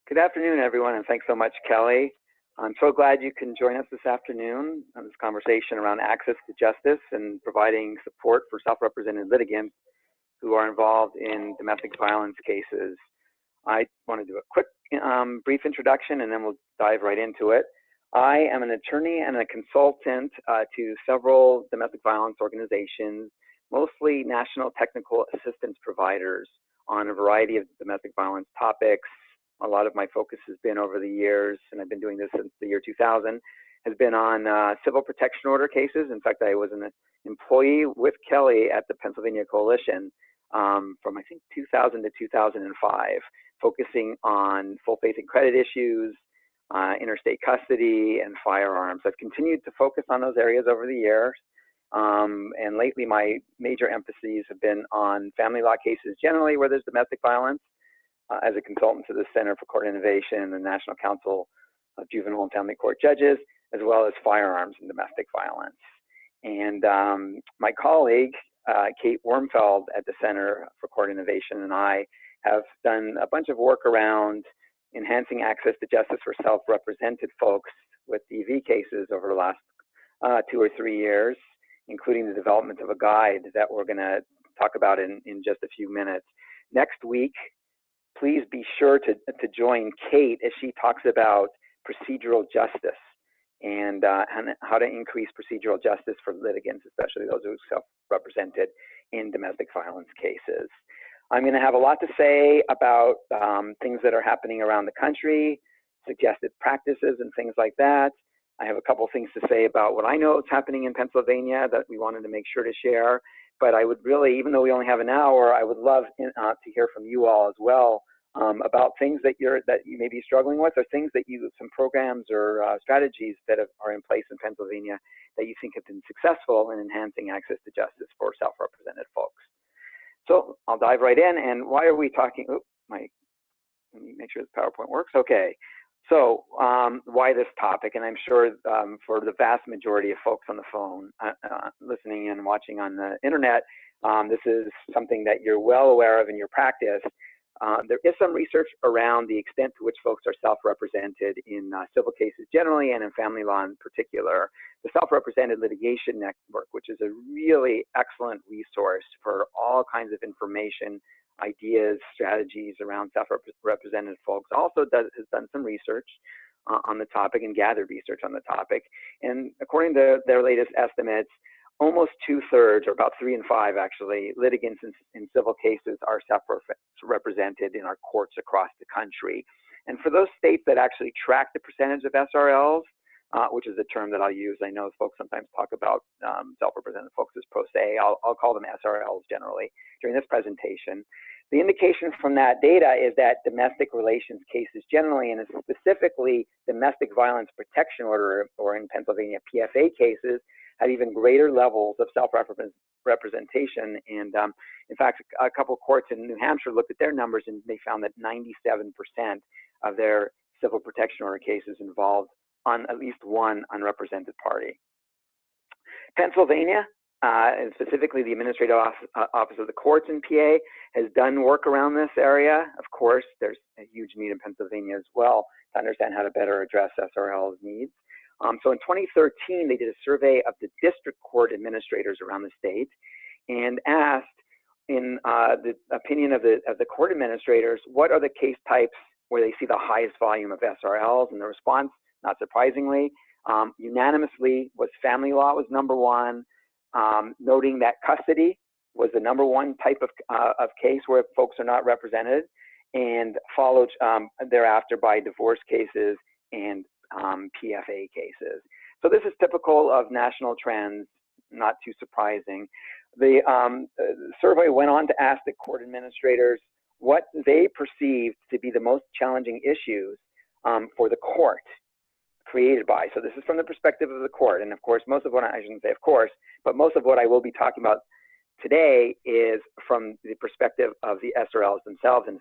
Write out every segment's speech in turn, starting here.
Good afternoon, everyone, and thanks so much, Kelly. I'm so glad you can join us this afternoon on this conversation around access to justice and providing support for self-represented litigants who are involved in domestic violence cases. I want to do a quick, brief introduction, and then we'll dive right into it. I am an attorney and a consultant to several domestic violence organizations, mostly national technical assistance providers on a variety of domestic violence topics. A lot of my focus has been over the years, and I've been doing this since the year 2000, has been on civil protection order cases. In fact, I was an employee with Kelly at the Pennsylvania Coalition from I think 2000 to 2005, focusing on full faith and credit issues, interstate custody, and firearms. I've continued to focus on those areas over the years, and lately my major emphases have been on family law cases generally where there's domestic violence, as a consultant to the Center for Court Innovation and the National Council of Juvenile and Family Court Judges, as well as firearms and domestic violence. And my colleague, Kate Wormfeld at the Center for Court Innovation, and I have done a bunch of work around enhancing access to justice for self-represented folks with EV cases over the last 2 or 3 years, including the development of a guide that we're going to talk about in just a few minutes. Next week, please be sure to join Kate as she talks about procedural justice and how to increase procedural justice for litigants, especially those who are self-represented in domestic violence cases. I'm going to have a lot to say about things that are happening around the country, suggested practices and things like that. I have a couple things to say about what I know is happening in Pennsylvania that we wanted to make sure to share. But I would really, even though we only have an hour, I would love to hear from you all as well about things that you may be struggling with, or things that some programs or strategies that are in place in Pennsylvania that you think have been successful in enhancing access to justice for self-represented folks. So I'll dive right in. And why are we talking? Let me make sure this PowerPoint works. Okay. So why this topic? And I'm sure for the vast majority of folks on the phone, listening and watching on the internet, this is something that you're well aware of in your practice. There is some research around the extent to which folks are self-represented in civil cases generally and in family law in particular. The Self-Represented Litigation Network, which is a really excellent resource for all kinds of information, ideas, strategies around self-represented folks, also has done some research on the topic and gathered research on the topic. And according to their latest estimates, almost 2/3, or about 3 in 5 actually, litigants in civil cases are self-represented in our courts across the country. And for those states that actually track the percentage of SRLs, which is a term that I'll use, I know folks sometimes talk about self-represented folks as pro se, I'll call them SRLs generally during this presentation. The indication from that data is that domestic relations cases generally, and specifically domestic violence protection order, or in Pennsylvania, PFA cases, have even greater levels of self-representation. And in fact, a couple of courts in New Hampshire looked at their numbers and they found that 97% of their civil protection order cases involved on at least one unrepresented party. Pennsylvania, and specifically the Administrative Office of the Courts in PA, has done work around this area. Of course, there's a huge need in Pennsylvania as well to understand how to better address SRL's needs. So in 2013, they did a survey of the district court administrators around the state and asked, in the opinion of the court administrators, what are the case types where they see the highest volume of SRLs? And the response, not surprisingly, unanimously was family law was #1, noting that custody was the #1 type of case where folks are not represented, and followed thereafter by divorce cases and PFA cases. So this is typical of national trends, not too surprising. The survey went on to ask the court administrators what they perceived to be the most challenging issues for the court created by. So this is from the perspective of the court. And of course, most of what I shouldn't say of course, but most of what I will be talking about today is from the perspective of the SRLs themselves, and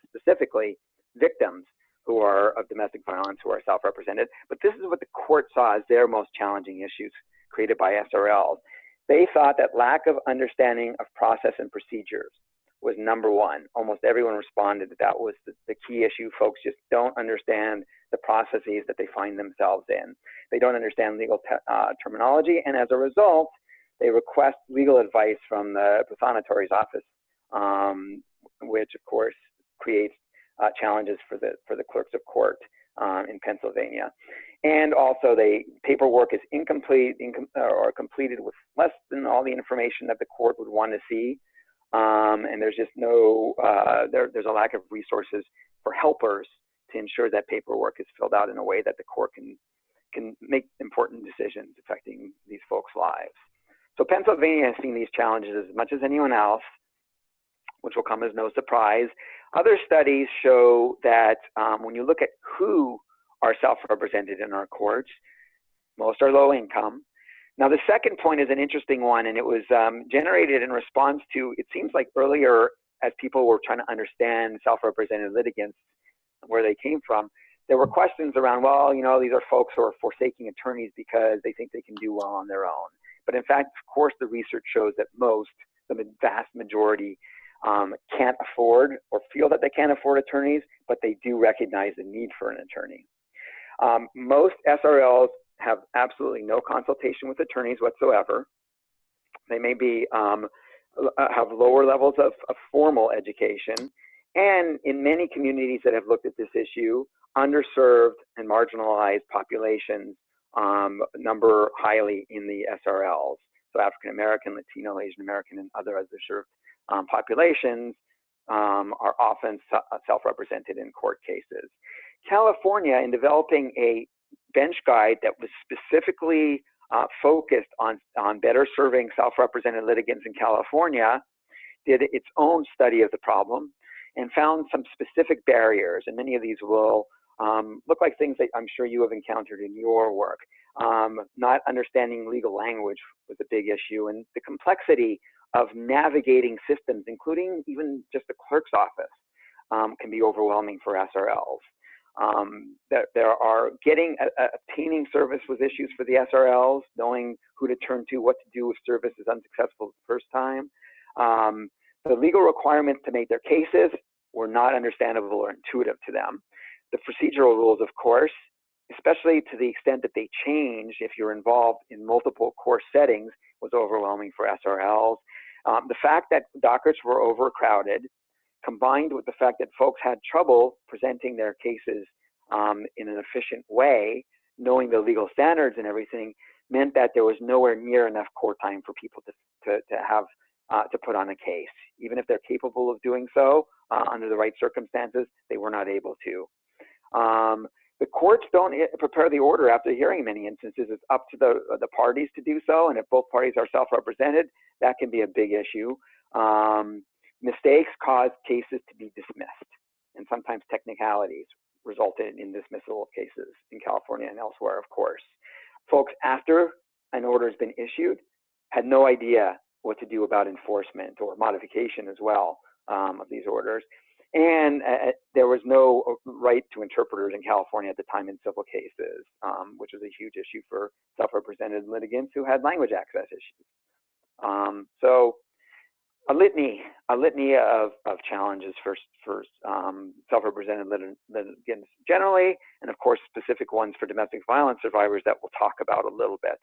specifically victims who are of domestic violence, who are self-represented. But this is what the court saw as their most challenging issues created by SRLs. They thought that lack of understanding of process and procedures was #1. Almost everyone responded that that was the key issue. Folks just don't understand the processes that they find themselves in. They don't understand legal terminology, and as a result, they request legal advice from the prothonotary office, which of course creates challenges for the clerks of court in Pennsylvania. And also, paperwork is incomplete or completed with less than all the information that the court would want to see. And there's just there's a lack of resources for helpers to ensure that paperwork is filled out in a way that the court can make important decisions affecting these folks' lives. So Pennsylvania has seen these challenges as much as anyone else, which will come as no surprise. Other studies show that when you look at who are self-represented in our courts, most are low income. Now, the second point is an interesting one, and it was generated in response to, it seems like earlier, as people were trying to understand self-represented litigants, where they came from, there were questions around, well, you know, these are folks who are forsaking attorneys because they think they can do well on their own. But in fact, of course, the research shows that the vast majority, can't afford or feel that they can't afford attorneys, but they do recognize the need for an attorney. Most SRLs have absolutely no consultation with attorneys whatsoever. They may be have lower levels of formal education, and in many communities that have looked at this issue, underserved and marginalized populations number highly in the SRLs. So African American, Latino, Asian American, and other underserved populations are often self-represented in court cases. California, in developing a bench guide that was specifically focused on better serving self-represented litigants in California, did its own study of the problem and found some specific barriers. And many of these will look like things that I'm sure you have encountered in your work. Not understanding legal language was a big issue, and the complexity of navigating systems, including even just the clerk's office, can be overwhelming for SRLs. Obtaining service was issues for the SRLs, knowing who to turn to, what to do if service is unsuccessful the first time. The legal requirements to make their cases were not understandable or intuitive to them. The procedural rules, of course, especially to the extent that they change if you're involved in multiple court settings, was overwhelming for SRLs. The fact that dockets were overcrowded, combined with the fact that folks had trouble presenting their cases in an efficient way, knowing the legal standards and everything, meant that there was nowhere near enough court time for people to put on a case. Even if they're capable of doing so under the right circumstances, they were not able to. The courts don't prepare the order after hearing in many instances. It's up to the parties to do so, and if both parties are self-represented, that can be a big issue. Mistakes cause cases to be dismissed, and sometimes technicalities resulted in dismissal of cases in California and elsewhere, of course. Folks, after an order has been issued, had no idea what to do about enforcement or modification as well of these orders. And there was no right to interpreters in California at the time in civil cases, which was a huge issue for self-represented litigants who had language access issues. So a litany of challenges for self-represented litigants generally, and of course specific ones for domestic violence survivors that we'll talk about a little bit.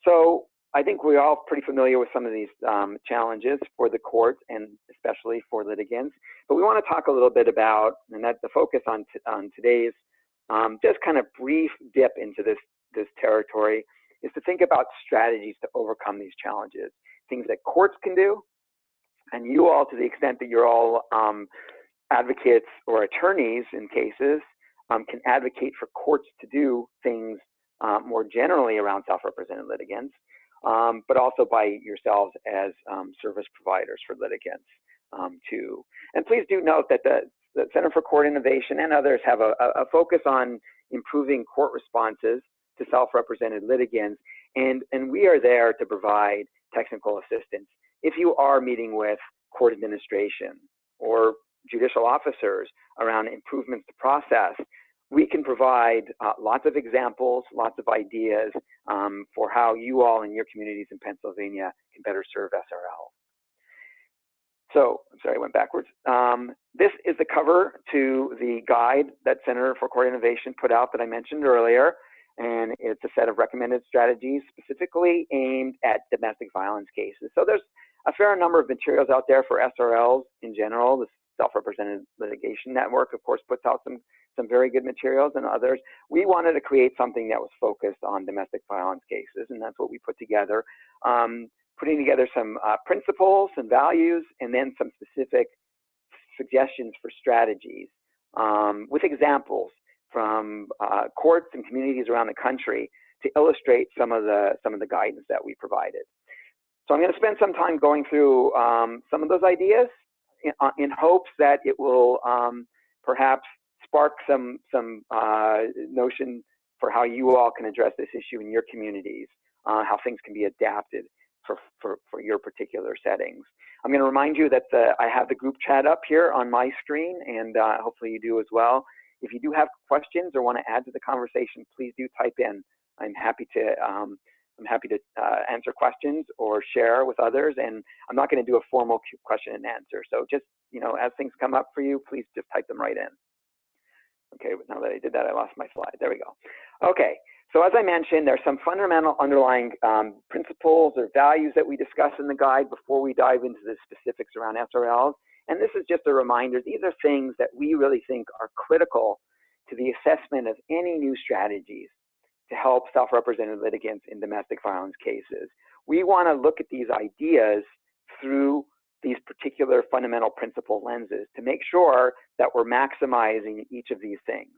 So I think we're all pretty familiar with some of these challenges for the courts and especially for litigants, but we want to talk a little bit about, and that the focus on today's just kind of brief dip into this territory is to think about strategies to overcome these challenges, things that courts can do, and you all, to the extent that you're all advocates or attorneys in cases, can advocate for courts to do things more generally around self-represented litigants, but also by yourselves as service providers for litigants too. And please do note that the Center for Court Innovation and others have a focus on improving court responses to self-represented litigants, and we are there to provide technical assistance. If you are meeting with court administration or judicial officers around improvements to process, we can provide lots of examples, lots of ideas for how you all in your communities in Pennsylvania can better serve SRL. So, I'm sorry, I went backwards. This is the cover to the guide that Center for Court Innovation put out that I mentioned earlier, and it's a set of recommended strategies specifically aimed at domestic violence cases. So there's a fair number of materials out there for SRLs in general. The Self-Represented Litigation Network, of course, puts out some very good materials, and others. We wanted to create something that was focused on domestic violence cases, and that's what we put together. Putting together some principles and values, and then some specific suggestions for strategies with examples from courts and communities around the country to illustrate some of the guidance that we provided. So I'm going to spend some time going through some of those ideas in hopes that it will perhaps spark some notion for how you all can address this issue in your communities, how things can be adapted for your particular settings. I'm going to remind you that I have the group chat up here on my screen, and hopefully you do as well. If you do have questions or want to add to the conversation, please do type in. I'm happy to answer questions or share with others, and I'm not going to do a formal question and answer. So just, as things come up for you, please just type them right in. Okay, now that I did that, I lost my slide. There we go. Okay, so as I mentioned, there's some fundamental underlying principles or values that we discuss in the guide before we dive into the specifics around SRLs. And this is just a reminder, these are things that we really think are critical to the assessment of any new strategies to help self-represented litigants in domestic violence cases. We want to look at these ideas through these particular fundamental principle lenses to make sure that we're maximizing each of these things.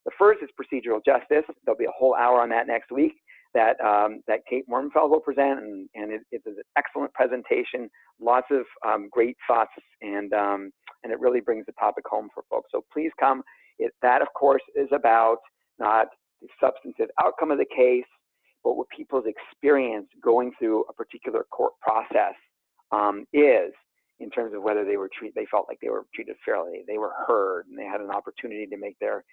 The first is procedural justice. There'll be a whole hour on that next week that Kate Morgenfeld will present, and it's an excellent presentation, lots of great thoughts, and it really brings the topic home for folks. So please come. That, of course, is about not the substantive outcome of the case, but what people's experience going through a particular court process is, in terms of whether they felt like they were treated fairly, they were heard, and they had an opportunity to make their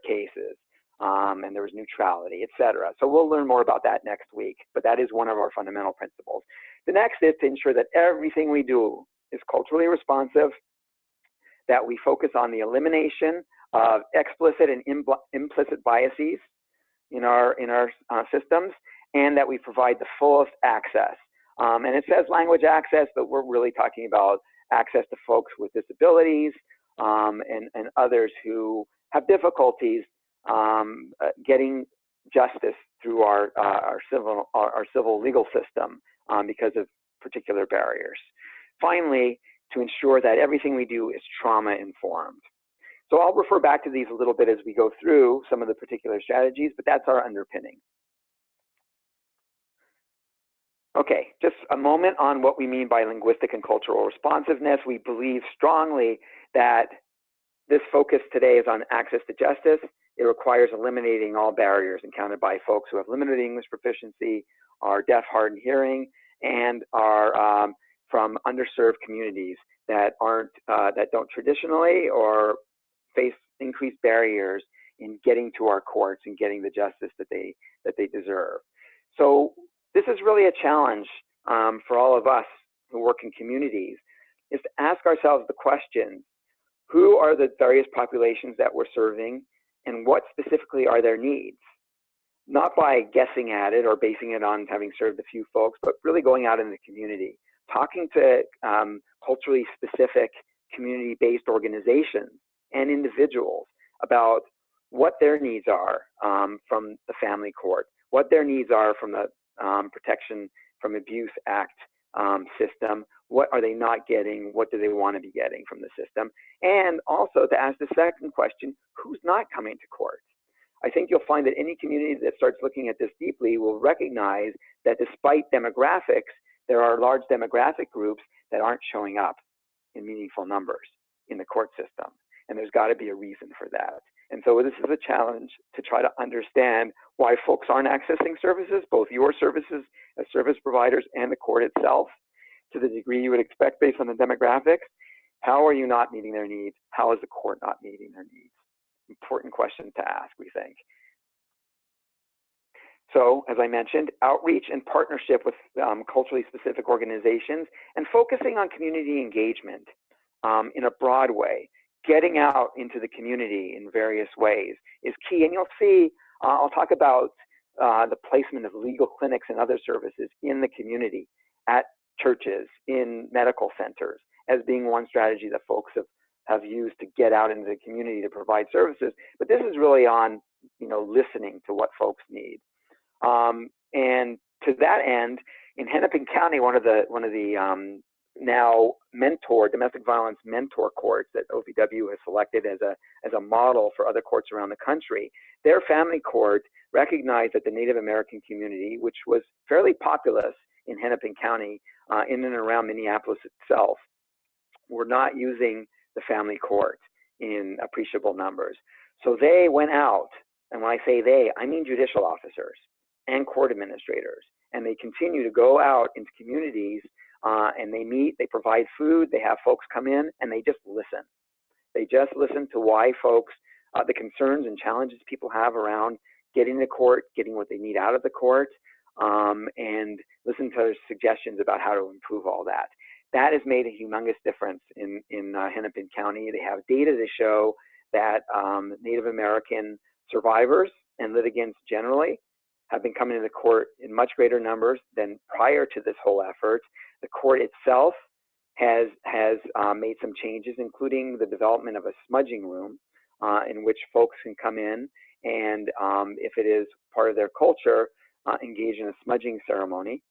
cases, and there was neutrality, etc. So we'll learn more about that next week, but that is one of our fundamental principles. The next is to ensure that everything we do is culturally responsive, that we focus on the elimination of explicit and implicit biases in our systems, and that we provide the fullest access. And it says language access, but we're really talking about access to folks with disabilities and others who have difficulties getting justice through our civil legal system because of particular barriers. Finally, to ensure that everything we do is trauma informed. So I'll refer back to these a little bit as we go through some of the particular strategies, but that's our underpinning. Okay, just a moment on what we mean by linguistic and cultural responsiveness. We believe strongly that this focus today is on access to justice. It requires eliminating all barriers encountered by folks who have limited English proficiency, are deaf, hard of hearing, and are from underserved communities that don't traditionally or face increased barriers in getting to our courts and getting the justice that they deserve. So this is really a challenge for all of us who work in communities, is to ask ourselves the question, who are the various populations that we're serving, and what specifically are their needs? Not by guessing at it or basing it on having served a few folks, but really going out in the community, talking to culturally specific community-based organizations and individuals about what their needs are from the family court, what their needs are from the Protection from Abuse Act system, what are they not getting, what do they want to be getting from the system, and also to ask the second question, who's not coming to court? I think you'll find that any community that starts looking at this deeply will recognize that despite demographics, there are large demographic groups that aren't showing up in meaningful numbers in the court system, and there's got to be a reason for that. And so this is a challenge to try to understand why folks aren't accessing services, both your services as service providers and the court itself, to the degree you would expect based on the demographics. How are you not meeting their needs? How is the court not meeting their needs? Important question to ask, we think. So, as I mentioned, outreach and partnership with culturally specific organizations and focusing on community engagement in a broad way. Getting out into the community in various ways is key. And you'll see, I'll talk about the placement of legal clinics and other services in the community, at churches, in medical centers, as being one strategy that folks have used to get out into the community to provide services. But this is really on, listening to what folks need. And to that end, in Hennepin County, one of the now domestic violence mentor courts that OVW has selected as a model for other courts around the country, their family court recognized that the Native American community, which was fairly populous in Hennepin County, in and around Minneapolis itself, were not using the family court in appreciable numbers. So they went out, and when I say they, I mean judicial officers and court administrators, and they continue to go out into communities and they meet, they provide food, they have folks come in, and they just listen. They just listen to why folks, the concerns and challenges people have around getting to court, getting what they need out of the court, and listen to their suggestions about how to improve all that. That has made a humongous difference in Hennepin County. They have data to show that Native American survivors and litigants generally have been coming to the court in much greater numbers than prior to this whole effort. The court itself has made some changes, including the development of a smudging room in which folks can come in and, if it is part of their culture, engage in a smudging ceremony,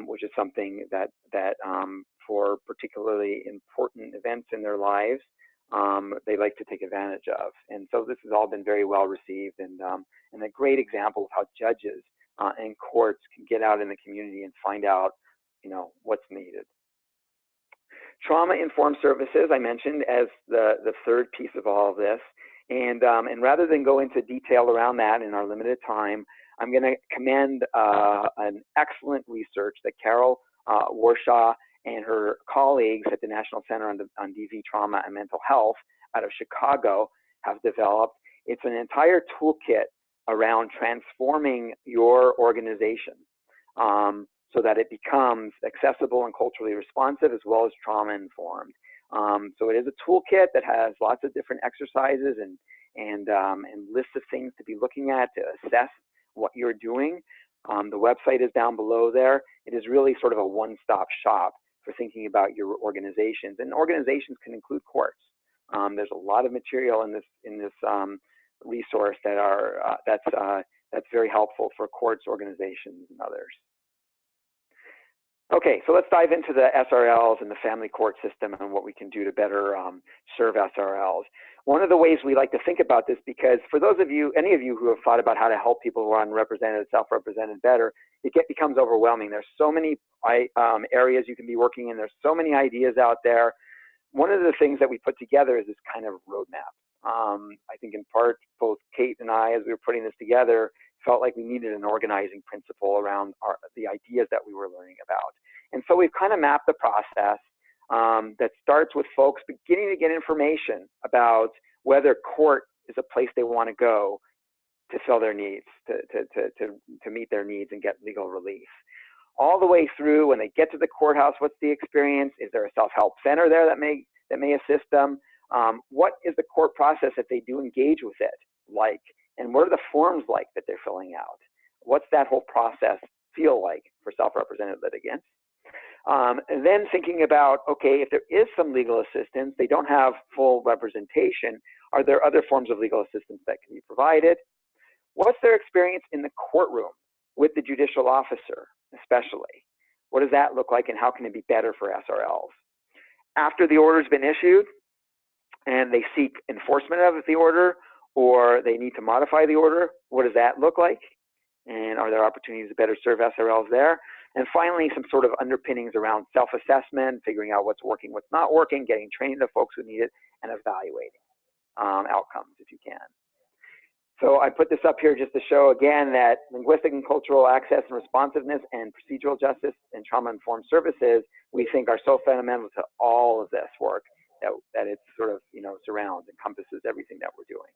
which is something that for particularly important events in their lives, they like to take advantage of. And so this has all been very well received, and a great example of how judges and courts can get out in the community and find out, what's needed. Trauma-informed services, I mentioned as the third piece of all of this. And rather than go into detail around that in our limited time, I'm going to commend an excellent research that Carol Warshaw and her colleagues at the National Center on DV Trauma and Mental Health out of Chicago have developed. It's an entire toolkit around transforming your organization so that it becomes accessible and culturally responsive as well as trauma-informed. So it is a toolkit that has lots of different exercises and lists of things to be looking at to assess what you're doing. The website is down below there. It is really sort of a one-stop shop for thinking about your organizations, and organizations can include courts. There's a lot of material in this resource that's very helpful for courts, organizations, and others. Okay, so let's dive into the SRLs and the family court system and what we can do to better serve SRLs. One of the ways we like to think about this, because for those of you, any of you who have thought about how to help people who are unrepresented, self-represented better, it becomes overwhelming. There's so many areas you can be working in. There's so many ideas out there. One of the things that we put together is this kind of roadmap. I think in part, both Kate and I, as we were putting this together, felt like we needed an organizing principle around the ideas that we were learning about. And so we've kind of mapped the process that starts with folks beginning to get information about whether court is a place they want to go to fill their needs, to meet their needs and get legal relief. All the way through when they get to the courthouse, what's the experience? Is there a self-help center there that may assist them? What is the court process if they do engage with it like? And what are the forms like that they're filling out? What's that whole process feel like for self-represented litigants? And then thinking about, okay, if there is some legal assistance, they don't have full representation, are there other forms of legal assistance that can be provided? What's their experience in the courtroom with the judicial officer, especially? What does that look like, and how can it be better for SRLs? After the order's been issued and they seek enforcement of the order, or they need to modify the order, what does that look like? And are there opportunities to better serve SRLs there? And finally, some sort of underpinnings around self-assessment, figuring out what's working, what's not working, getting training to folks who need it, and evaluating outcomes if you can. So I put this up here just to show again that linguistic and cultural access and responsiveness and procedural justice and trauma-informed services, we think are so fundamental to all of this work that it sort of, surrounds, encompasses everything that we're doing.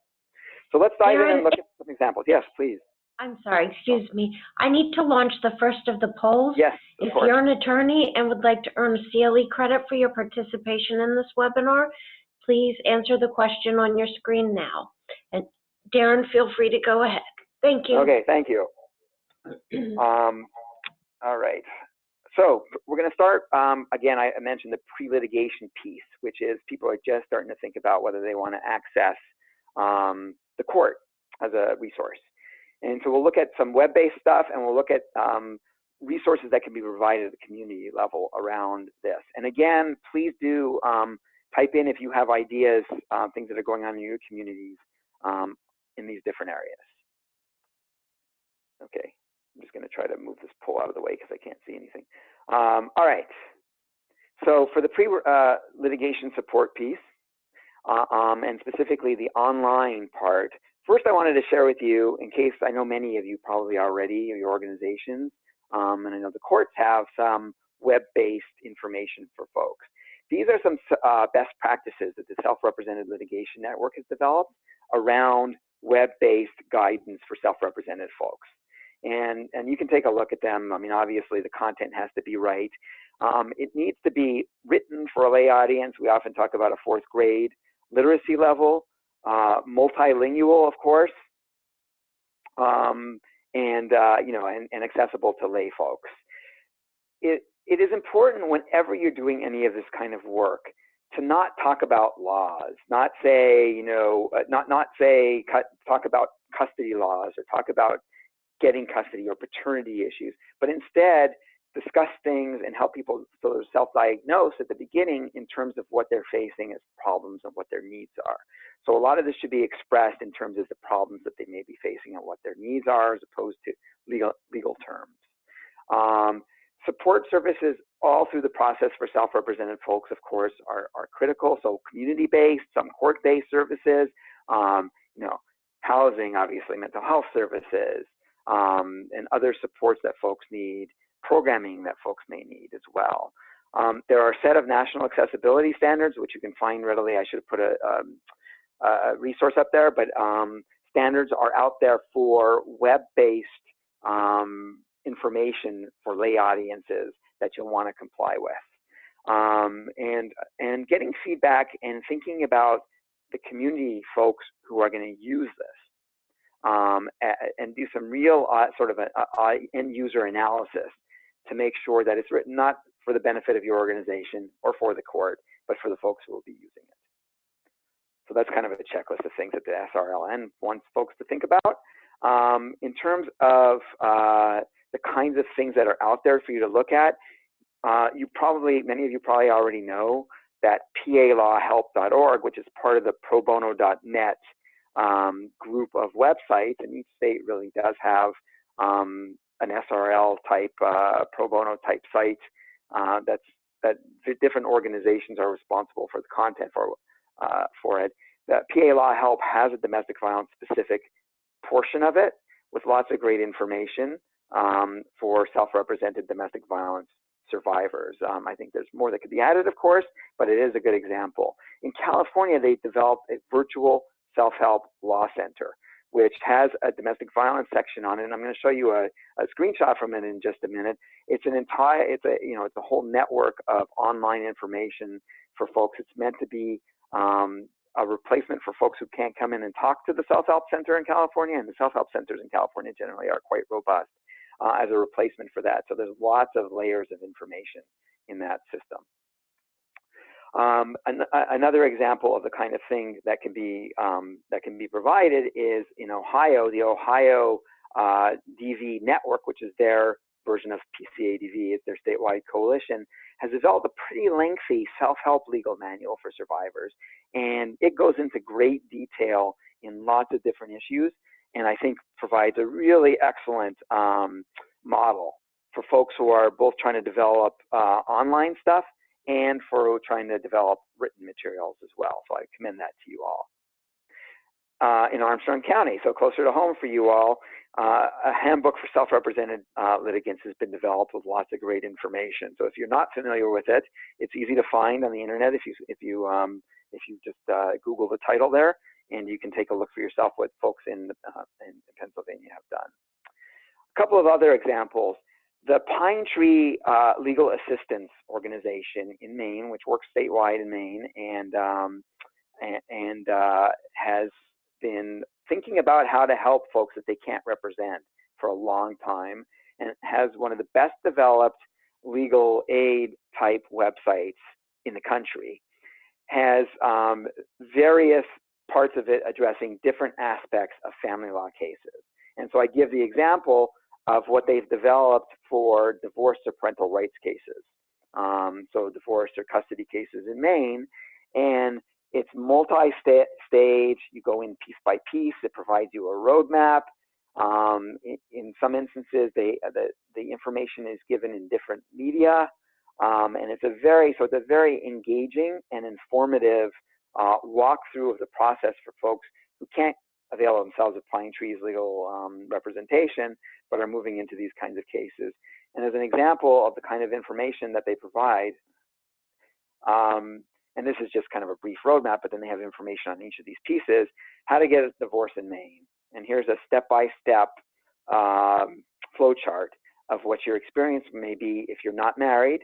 So let's dive in and look at some examples. Yes, please. I'm sorry, excuse me. I need to launch the first of the polls. Yes, of If course. you're an attorney and would like to earn CLE credit for your participation in this webinar, please answer the question on your screen now. And Darren, feel free to go ahead. Thank you. Okay, thank you. All right. So we're going to start, again, I mentioned the pre-litigation piece, which is people are just starting to think about whether they want to access the court as a resource. And so we'll look at some web-based stuff, and we'll look at resources that can be provided at the community level around this. And again, please do type in if you have ideas, things that are going on in your communities in these different areas. Okay, I'm just going to try to move this poll out of the way because I can't see anything. All right, so for the pre-litigation support piece, and specifically the online part, first I wanted to share with you, in case I know many of you probably already, or your organizations, and I know the courts have some web-based information for folks. These are some best practices that the Self-Represented Litigation Network has developed around web-based guidance for self-represented folks. And you can take a look at them. I mean, obviously the content has to be right. It needs to be written for a lay audience. We often talk about a 4th grade literacy level, multilingual, of course, and accessible to lay folks. It is important whenever you're doing any of this kind of work to not talk about laws, not say, talk about custody laws or talk about getting custody or paternity issues, but instead discuss things and help people sort of self-diagnose at the beginning in terms of what they're facing as problems and what their needs are. So a lot of this should be expressed in terms of the problems that they may be facing and what their needs are, as opposed to legal terms. Support services all through the process for self-represented folks, of course, are critical. So community-based, some court-based services, housing, obviously, mental health services, and other supports that folks need, programming that folks may need as well. There are a set of national accessibility standards, which you can find readily. I should have put a resource up there, but standards are out there for web-based information for lay audiences that you'll want to comply with. And getting feedback and thinking about the community folks who are going to use this, and do some real sort of end user analysis to make sure that it's written not for the benefit of your organization or for the court, but for the folks who will be using it. So that's kind of a checklist of things that the SRLN wants folks to think about. In terms of the kinds of things that are out there for you to look at, many of you probably already know that palawhelp.org, which is part of the probono.net group of websites, and each state really does have an SRL type, pro bono type site that the different organizations are responsible for the content for it. That PA Law Help has a domestic violence specific portion of it with lots of great information for self-represented domestic violence survivors. I think there's more that could be added, of course, but it is a good example. In California, they developed a virtual self-help law center, which has a domestic violence section on it. And I'm going to show you a screenshot from it in just a minute. It's a whole network of online information for folks. It's meant to be a replacement for folks who can't come in and talk to the self-help center in California, and the self-help centers in California generally are quite robust as a replacement for that. So there's lots of layers of information in that system. Another example of the kind of thing that can be provided is in Ohio, the Ohio DV network, which is their version of PCADV, it's their statewide coalition, has developed a pretty lengthy self-help legal manual for survivors, and it goes into great detail in lots of different issues, and I think provides a really excellent model for folks who are both trying to develop online stuff and for trying to develop written materials as well. So I commend that to you all. In Armstrong County, so closer to home for you all, a handbook for self-represented litigants has been developed with lots of great information. So if you're not familiar with it, it's easy to find on the internet if you just Google the title there, and you can take a look for yourself what folks in Pennsylvania have done. couple of other examples. The Pine Tree Legal Assistance Organization in Maine, which works statewide in Maine, and has been thinking about how to help folks that they can't represent for a long time, and has one of the best developed legal aid type websites in the country, has various parts of it addressing different aspects of family law cases. And so I give the example of what they've developed for divorce or parental rights cases. So divorce or custody cases in Maine, and it's multi-stage. You go in piece by piece. It provides you a roadmap. In some instances, the information is given in different media, and it's a very engaging and informative walkthrough of the process for folks who can't avail themselves of Pine Tree's legal representation, but are moving into these kinds of cases. And as an example of the kind of information that they provide, and this is just kind of a brief roadmap, but then they have information on each of these pieces, how to get a divorce in Maine. And here's a step-by-step flow chart of what your experience may be if you're not married,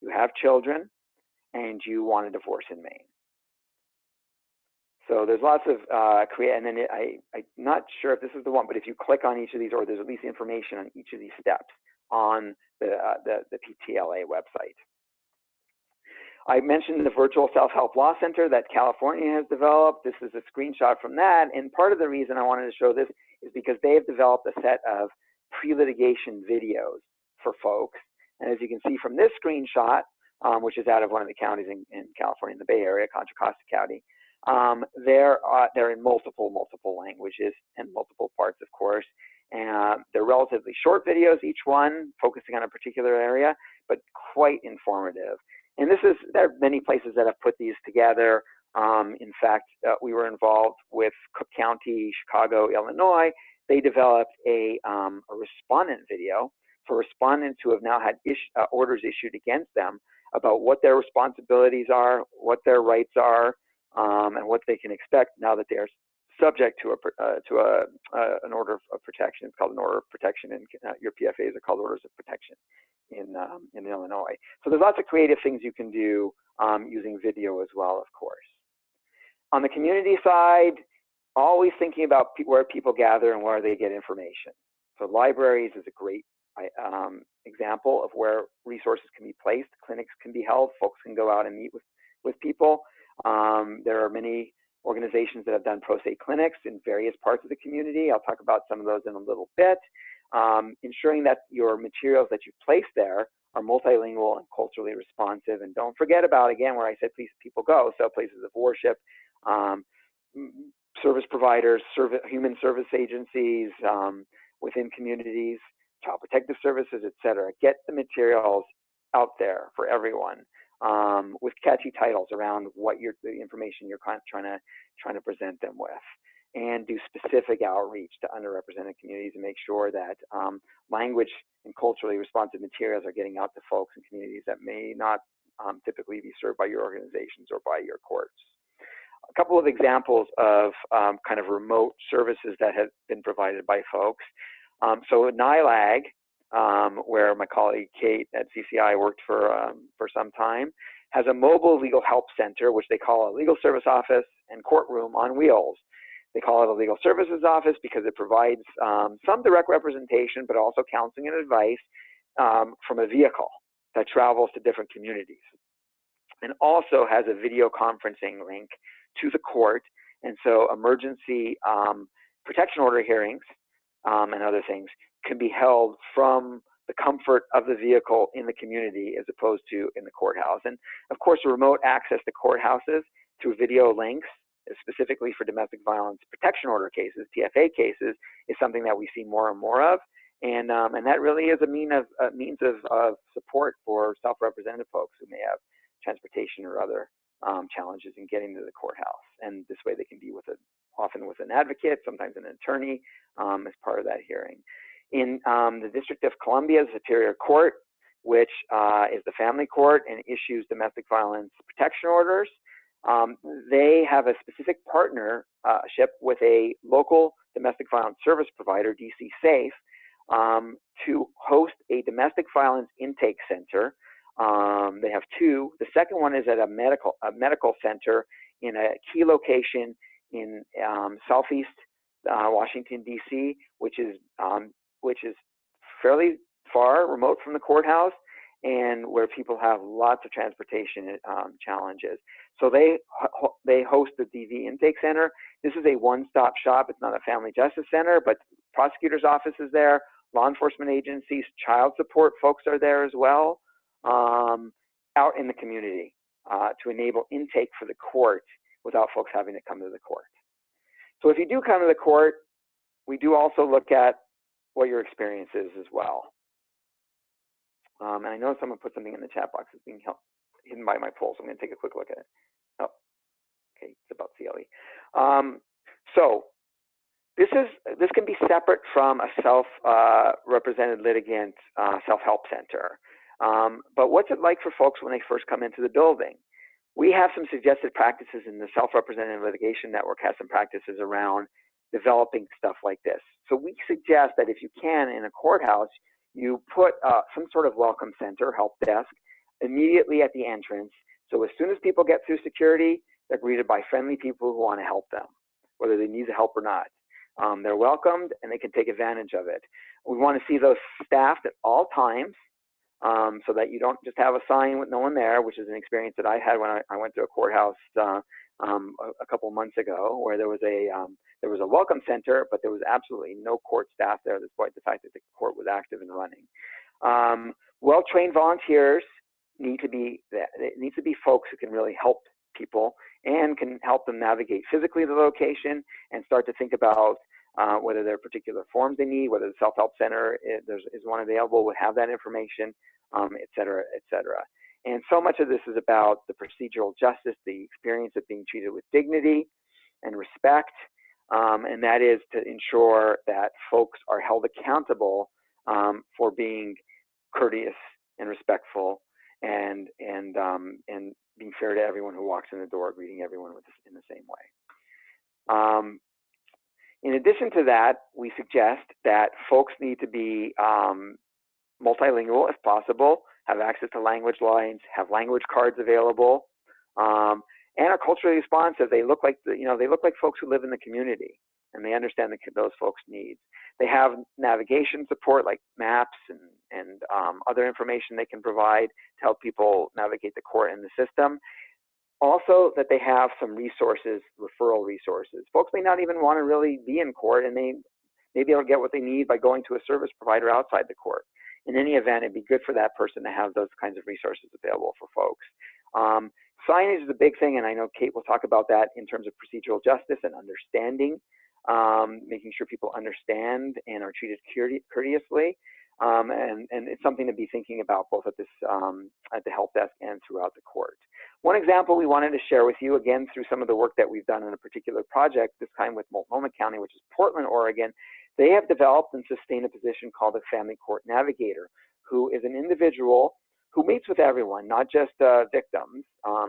you have children, and you want a divorce in Maine. So there's lots of and then I'm not sure if this is the one, but if you click on each of these, or there's at least information on each of these steps on the PTLA website. I mentioned the Virtual Self-Help Law Center that California has developed. This is a screenshot from that, and part of the reason I wanted to show this is because they have developed a set of pre-litigation videos for folks. And as you can see from this screenshot, which is out of one of the counties in California, in the Bay Area, Contra Costa County, they're in multiple languages and multiple parts, of course. And they're relatively short videos, each one focusing on a particular area, but quite informative. And there are many places that have put these together. In fact, we were involved with Cook County, Chicago, Illinois. They developed a respondent video for respondents who have now had orders issued against them about what their responsibilities are, what their rights are, and what they can expect now that they are subject to an order of protection. It's called an order of protection, and your PFAs are called orders of protection in Illinois. So there's lots of creative things you can do using video as well, of course. On the community side, always thinking about where people gather and where they get information. So libraries is a great example of where resources can be placed. Clinics can be held. Folks can go out and meet with people. There are many organizations that have done pro se clinics in various parts of the community. I'll talk about some of those in a little bit. Ensuring that your materials that you place there are multilingual and culturally responsive. And don't forget about, again, where I said please people go, so places of worship, service providers, human service agencies within communities, child protective services, etc. Get the materials out there for everyone with catchy titles around what the information you're trying to present them with, and do specific outreach to underrepresented communities and make sure that language and culturally responsive materials are getting out to folks in communities that may not typically be served by your organizations or by your courts. A couple of examples of kind of remote services that have been provided by folks. So NILAG, where my colleague Kate at CCI worked for some time, has a mobile legal help center, which they call a legal service office and courtroom on wheels. They call it a legal services office because it provides some direct representation, but also counseling and advice from a vehicle that travels to different communities, and also has a video conferencing link to the court. And so emergency protection order hearings and other things can be held from the comfort of the vehicle in the community as opposed to in the courthouse. And of course, remote access to courthouses through video links, specifically for domestic violence protection order cases, TFA cases, is something that we see more and more of. And that really is a means of support for self-represented folks who may have transportation or other challenges in getting to the courthouse. And this way they can be often with an advocate, sometimes an attorney as part of that hearing. In the District of Columbia, Superior Court, which is the family court and issues domestic violence protection orders, they have a specific partnership with a local domestic violence service provider, DC Safe, to host a domestic violence intake center. They have two. The second one is at a medical center in a key location in Southeast Washington, D.C., which is fairly far remote from the courthouse, and where people have lots of transportation challenges. So they host the DV intake center. This is a one-stop shop. It's not a family justice center, but prosecutor's office is there, law enforcement agencies, child support folks are there as well, out in the community to enable intake for the court without folks having to come to the court. So if you do come to the court, we do also look at what your experience is as well. And I know someone put something in the chat box that's being hidden by my poll, so I'm going to take a quick look at it. Oh, okay, it's about CLE. So this can be separate from a self-represented litigant self-help center. But what's it like for folks when they first come into the building? We have some suggested practices, in the Self-Represented Litigation Network has some practices around developing stuff like this. So we suggest that if you can, in a courthouse, you put some sort of welcome center, help desk, immediately at the entrance. So as soon as people get through security, they're greeted by friendly people who want to help them, whether they need the help or not. They're welcomed and they can take advantage of it. We want to see those staffed at all times, so that you don't just have a sign with no one there, which is an experience that I had when I went to a courthouse a couple months ago, where there was a welcome center, but there was absolutely no court staff there, despite the fact that the court was active and running. Well-trained volunteers need to be folks who can really help people and can help them navigate physically the location and start to think about whether there are particular forms they need, whether the self-help center is one available, would have that information, et cetera, et cetera. And so much of this is about the procedural justice, the experience of being treated with dignity and respect, and that is to ensure that folks are held accountable for being courteous and respectful and being fair to everyone who walks in the door, greeting everyone in the same way. In addition to that, we suggest that folks need to be multilingual if possible, have access to language lines, have language cards available, and are culturally responsive. They look like folks who live in the community, and they understand those folks' needs. They have navigation support like maps and other information they can provide to help people navigate the court and the system. Also, that they have some resources, referral resources. Folks may not even want to really be in court, and maybe they'll get what they need by going to a service provider outside the court. In any event, it'd be good for that person to have those kinds of resources available for folks. Signage is a big thing, and I know Kate will talk about that in terms of procedural justice and understanding, making sure people understand and are treated courteously. And it's something to be thinking about both at the help desk and throughout the court. One example we wanted to share with you, again, through some of the work that we've done in a particular project, this time with Multnomah County, which is Portland, Oregon. They have developed and sustained a position called a family court navigator, who is an individual who meets with everyone, not just victims.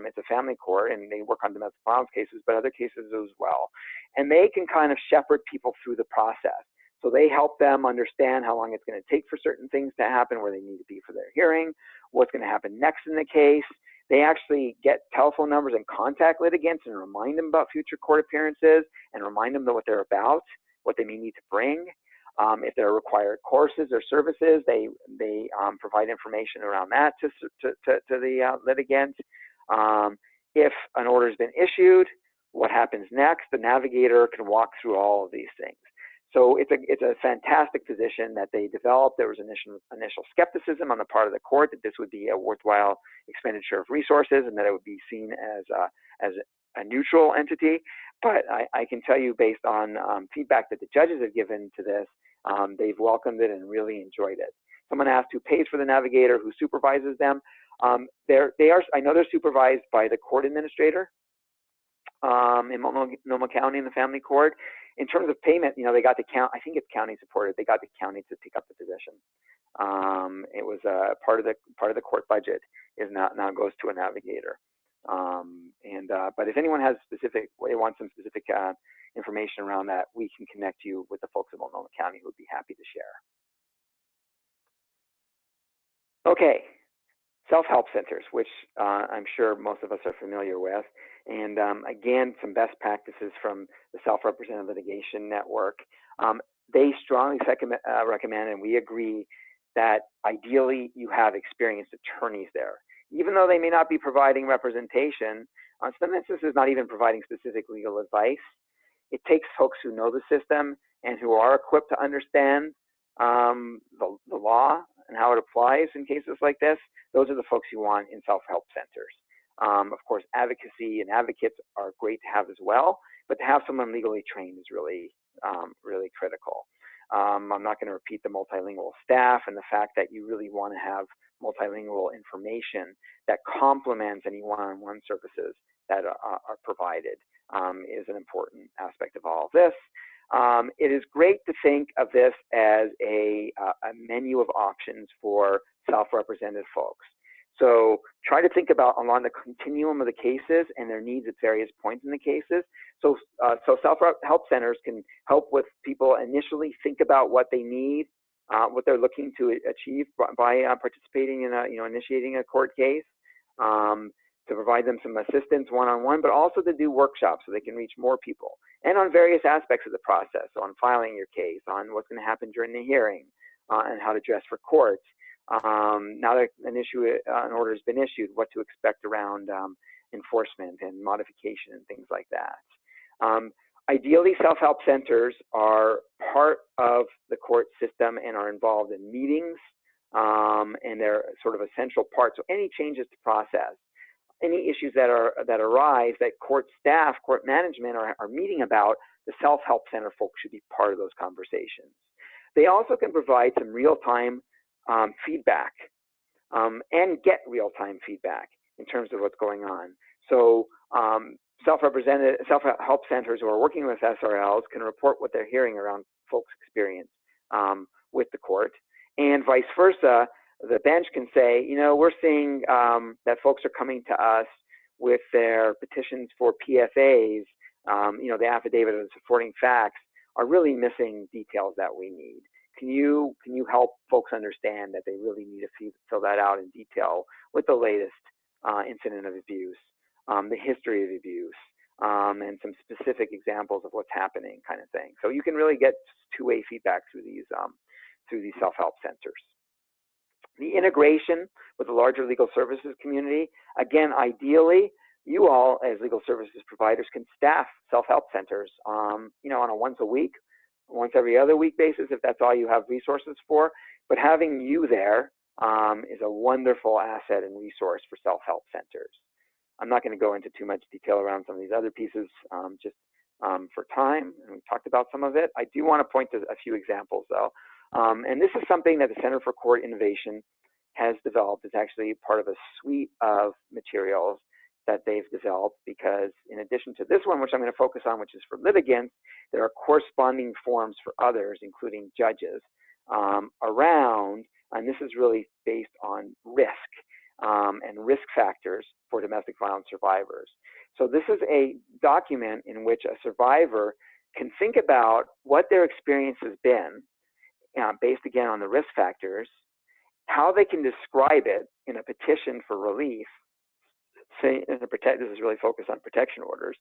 It's a family court, and they work on domestic violence cases, but other cases as well. And they can kind of shepherd people through the process. So they help them understand how long it's going to take for certain things to happen, where they need to be for their hearing, what's going to happen next in the case. They actually get telephone numbers and contact litigants and remind them about future court appearances and remind them what they're about, what they may need to bring. If there are required courses or services, they provide information around that to the litigant. If an order has been issued, what happens next? The navigator can walk through all of these things. So it's a fantastic position that they developed. There was initial skepticism on the part of the court that this would be a worthwhile expenditure of resources and that it would be seen as a neutral entity. But I can tell you, based on feedback that the judges have given to this, they've welcomed it and really enjoyed it. Someone asked who pays for the navigator, who supervises them. I know they're supervised by the court administrator in Multnomah County in the family court. In terms of payment, they got the county. I think it's county supported. They got the county to pick up the position. It was part of the court budget now goes to a navigator. But if anyone has wants some specific information around that, we can connect you with the folks in Multnomah County who would be happy to share. Okay, self-help centers, which I'm sure most of us are familiar with. And again, some best practices from the Self-Represented Litigation Network. They strongly recommend, and we agree, that ideally you have experienced attorneys there. Even though they may not be providing representation, in some instances not even providing specific legal advice, it takes folks who know the system and who are equipped to understand the law and how it applies in cases like this. Those are the folks you want in self-help centers. Of course, advocacy and advocates are great to have as well, but to have someone legally trained is really, really critical. I'm not going to repeat the multilingual staff and the fact that you really want to have multilingual information that complements any one-on-one services that are provided is an important aspect of all of this. It is great to think of this as a menu of options for self-represented folks. So try to think about along the continuum of the cases and their needs at various points in the cases. So self-help centers can help with people initially think about what they need, what they're looking to achieve by participating in initiating a court case, to provide them some assistance one-on-one, but also to do workshops so they can reach more people, and on various aspects of the process, on filing your case, on what's going to happen during the hearing, and how to dress for court. Now that an order has been issued, what to expect around enforcement and modification and things like that. Ideally, self-help centers are part of the court system and are involved in meetings, and they're sort of a central part. So any changes to process, any issues that arise that court staff, court management are meeting about, the self-help center folks should be part of those conversations. They also can provide some real-time feedback and get real-time feedback in terms of what's going on. So self-help centers who are working with SRLs can report what they're hearing around folks' experience with the court, and vice versa. The bench can say, we're seeing that folks are coming to us with their petitions for PFAs, the affidavit of supporting facts are really missing details that we need. Can you help folks understand that they really need to fill that out in detail with the latest incident of abuse, the history of abuse, and some specific examples of what's happening, kind of thing. So you can really get two-way feedback through these self-help centers. The integration with the larger legal services community, again, ideally, you all as legal services providers can staff self-help centers, on a once a week, once every other week basis, if that's all you have resources for. But having you there is a wonderful asset and resource for self-help centers. I'm not going to go into too much detail around some of these other pieces, just for time, and we talked about some of it. I do want to point to a few examples, though. And this is something that the Center for Court Innovation has developed. It's actually part of a suite of materials that they've developed, because in addition to this one, which I'm going to focus on, which is for litigants, there are corresponding forms for others, including judges, around, and this is really based on risk and risk factors for domestic violence survivors. So this is a document in which a survivor can think about what their experience has been, based again on the risk factors, how they can describe it in a petition for relief. Say, this is really focused on protection orders,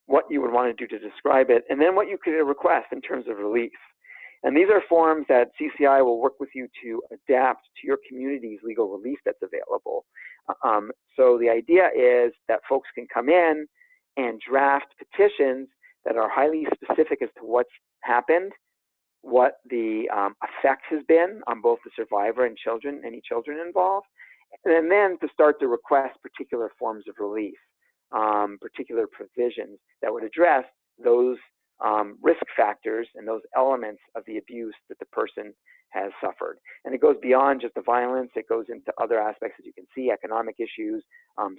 what you would want to do to describe it, and then what you could request in terms of relief. And these are forms that CCI will work with you to adapt to your community's legal relief that's available. So the idea is that folks can come in and draft petitions that are highly specific as to what's happened, what the effect has been on both the survivor and children, any children involved, and then to start to request particular forms of relief, particular provisions that would address those risk factors and those elements of the abuse that the person has suffered. And it goes beyond just the violence. It goes into other aspects, as you can see, economic issues,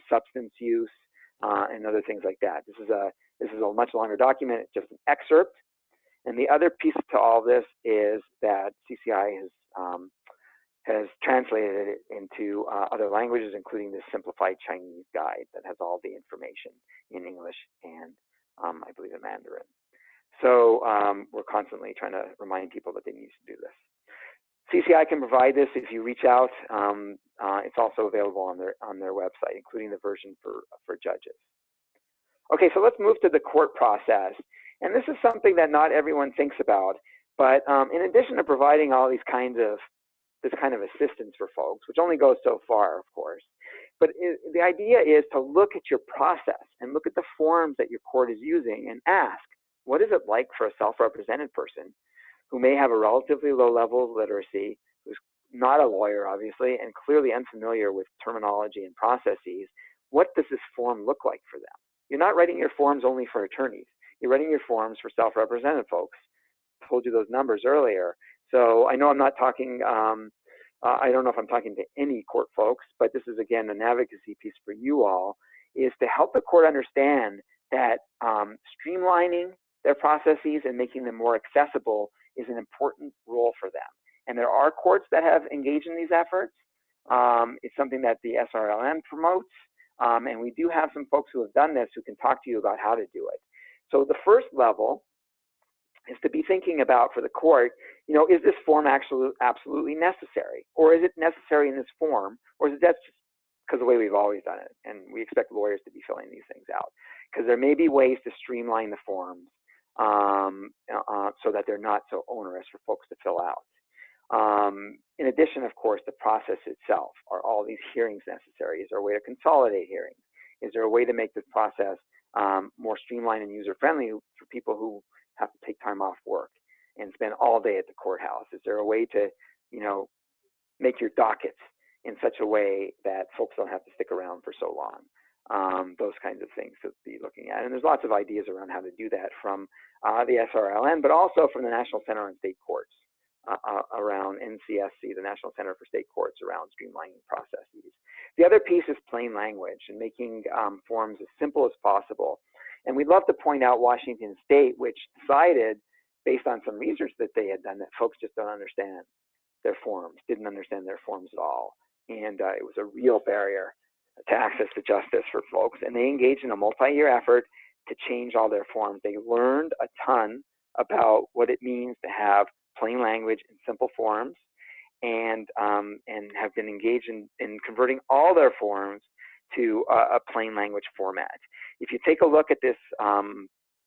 substance use, and other things like that. This is a much longer document. It's just an excerpt. And the other piece to all this is that CCI has translated it into other languages, including the simplified Chinese guide that has all the information in English and I believe in Mandarin. So we're constantly trying to remind people that they need to do this. CCI can provide this if you reach out. It's also available on their website, including the version for judges. Okay, so let's move to the court process. And this is something that not everyone thinks about. But in addition to providing all this kind of assistance for folks, which only goes so far, of course, but the idea is to look at your process and look at the forms that your court is using and ask, what is it like for a self-represented person who may have a relatively low level of literacy, who's not a lawyer, obviously, and clearly unfamiliar with terminology and processes? What does this form look like for them? You're not writing your forms only for attorneys. You're writing your forms for self-represented folks. I told you those numbers earlier. So I know I'm not talking, I don't know if I'm talking to any court folks, but this is, again, an advocacy piece for you all, is to help the court understand that streamlining their processes and making them more accessible is an important role for them. And there are courts that have engaged in these efforts. It's something that the SRLN promotes. And we do have some folks who have done this who can talk to you about how to do it. So the first level is to be thinking about for the court, is this form absolutely necessary? Or is it necessary in this form? Or is it just because the way we've always done it? And we expect lawyers to be filling these things out. Because there may be ways to streamline the forms so that they're not so onerous for folks to fill out. In addition, of course, the process itself. Are all these hearings necessary? Is there a way to consolidate hearings? Is there a way to make this process more streamlined and user-friendly for people who have to take time off work and spend all day at the courthouse? Is there a way to, make your dockets in such a way that folks don't have to stick around for so long? Those kinds of things to be looking at. And there's lots of ideas around how to do that from the SRLN, but also from the National Center on State Courts. Around NCSC, the National Center for State Courts, around streamlining processes. The other piece is plain language and making forms as simple as possible. And we'd love to point out Washington State, which decided, based on some research that they had done, that folks just don't understand their forms, didn't understand their forms at all. And it was a real barrier to access to justice for folks. And they engaged in a multi-year effort to change all their forms. They learned a ton about what it means to have plain language in simple forms, and have been engaged in converting all their forms to a plain language format. If you take a look at this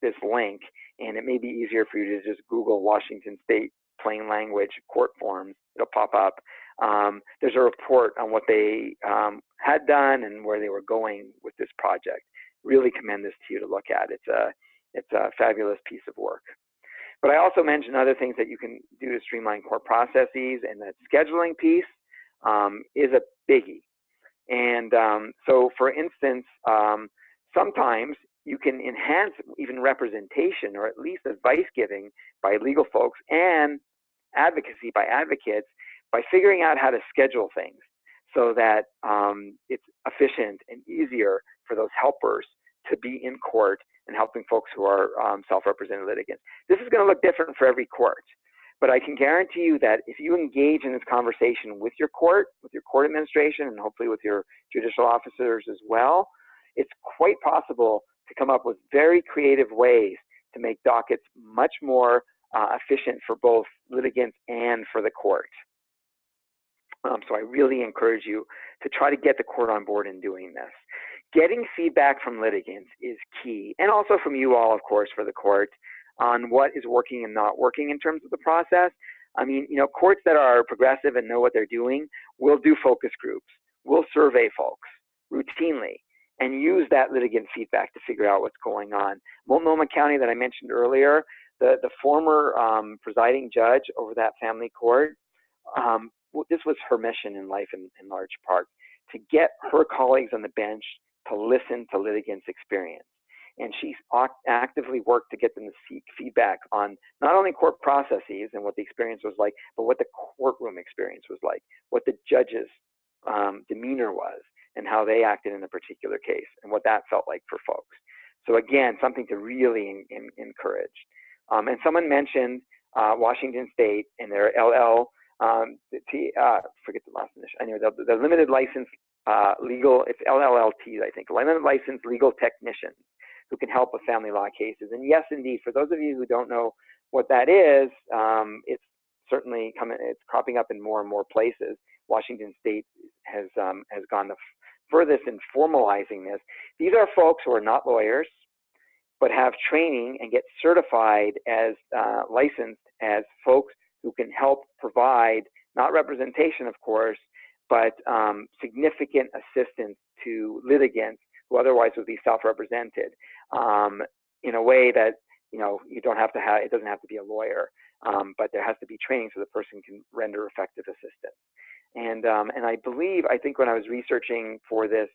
this link, and it may be easier for you to just Google Washington State plain language court forms, it'll pop up. There's a report on what they had done and where they were going with this project. Really commend this to you to look at. It's a fabulous piece of work. But I also mentioned other things that you can do to streamline court processes, and that scheduling piece is a biggie. And so, for instance, sometimes you can enhance even representation, or at least advice giving by legal folks and advocacy by advocates, by figuring out how to schedule things so that it's efficient and easier for those helpers to be in court and helping folks who are self-represented litigants. This is going to look different for every court, but I can guarantee you that if you engage in this conversation with your court administration, and hopefully with your judicial officers as well, it's quite possible to come up with very creative ways to make dockets much more efficient for both litigants and for the court. So I really encourage you to try to get the court on board in doing this. Getting feedback from litigants is key, and also from you all, of course, for the court, on what is working and not working in terms of the process. I mean, courts that are progressive and know what they're doing will do focus groups, will survey folks routinely, and use that litigant feedback to figure out what's going on. Multnomah County, that I mentioned earlier, the former presiding judge over that family court, this was her mission in life in large part, to get her colleagues on the bench to listen to litigants' experience. And she actively worked to get them to seek feedback on not only court processes and what the experience was like, but what the courtroom experience was like, what the judge's demeanor was, and how they acted in a particular case, and what that felt like for folks. So again, something to really encourage. And someone mentioned Washington State and their forget the last initial. Anyway, the limited license legal, it's LLLTs, I think, limited license legal technicians who can help with family law cases. And yes, indeed, for those of you who don't know what that is, it's certainly it's cropping up in more and more places. Washington State has gone the furthest in formalizing this. These are folks who are not lawyers, but have training and get certified as licensed as folks who can help provide, not representation, of course, but significant assistance to litigants who otherwise would be self-represented in a way that, you don't have to have, it doesn't have to be a lawyer, but there has to be training so the person can render effective assistance. And I think when I was researching for this